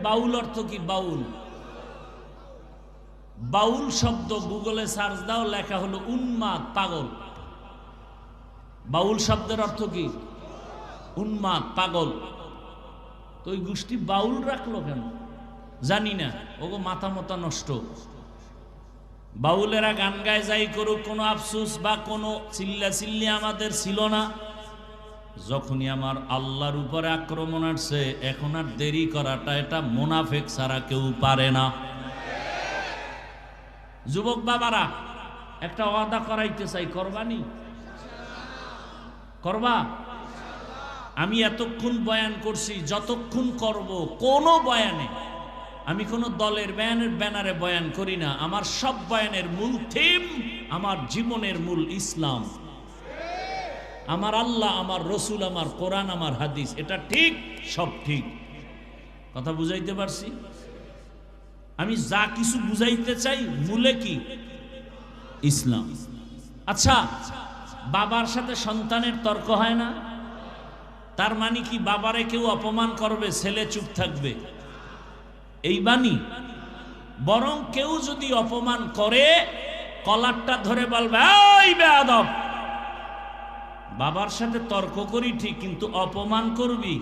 বাউল অর্থ কি? বাউল, বাউল শব্দ গুগলে সার্চ দাও, লেখা হলো উন্মাদ, পাগল। বাউল শব্দের অর্থ কি? উন্মাদ, পাগল। তো ওই গোষ্ঠী বাউল রাখলো কেন জানি না, ওগো মাথা মতা নষ্ট। বাউলেরা গান গায় যাই করুক, কোনো আফসোস বা কোনো চিল্লা চিল্লি আমাদের ছিল না। যখনই আমার আল্লাহর উপরে আক্রমণ আসছে, এখন আর দেরি করাটা এটা মুনাফিক ছাড়া কেউ পারে না। যুবক বাবারা, একটা ওয়াদা করাইতে চাই, করবানি? করবা? আমি এতক্ষণ বয়ান করছি, যতক্ষণ করব, কোন বয়ানে আমি কোন দলের ব্যানারে বয়ান করি না। আমার সব বয়ানের মূল থিম, আমার জীবনের মূল ইসলাম, আমার আল্লাহ, আমার রসুল, আমার কোরআন, আমার হাদিস। এটা ঠিক, সব ঠিক। কথা বুঝাইতে পারছি? আমি যা কিছু বুঝাইতে চাই মূলে কি? ইসলাম। আচ্ছা, বাবার সাথে সন্তানের তর্ক হয় না? তার মানে কি বাবারে কেউ অপমান করবে, ছেলে চুপ থাকবে? এই বাণী? বরং কেউ যদি অপমান করে, কলারটা ধরে বলবে, এই বেয়াদব, বাবার সাথে তর্ক করি ঠিক, কিন্তু অপমান করবি,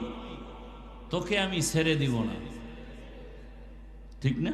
তোকে আমি ছেড়ে দিব না। ঠিক না?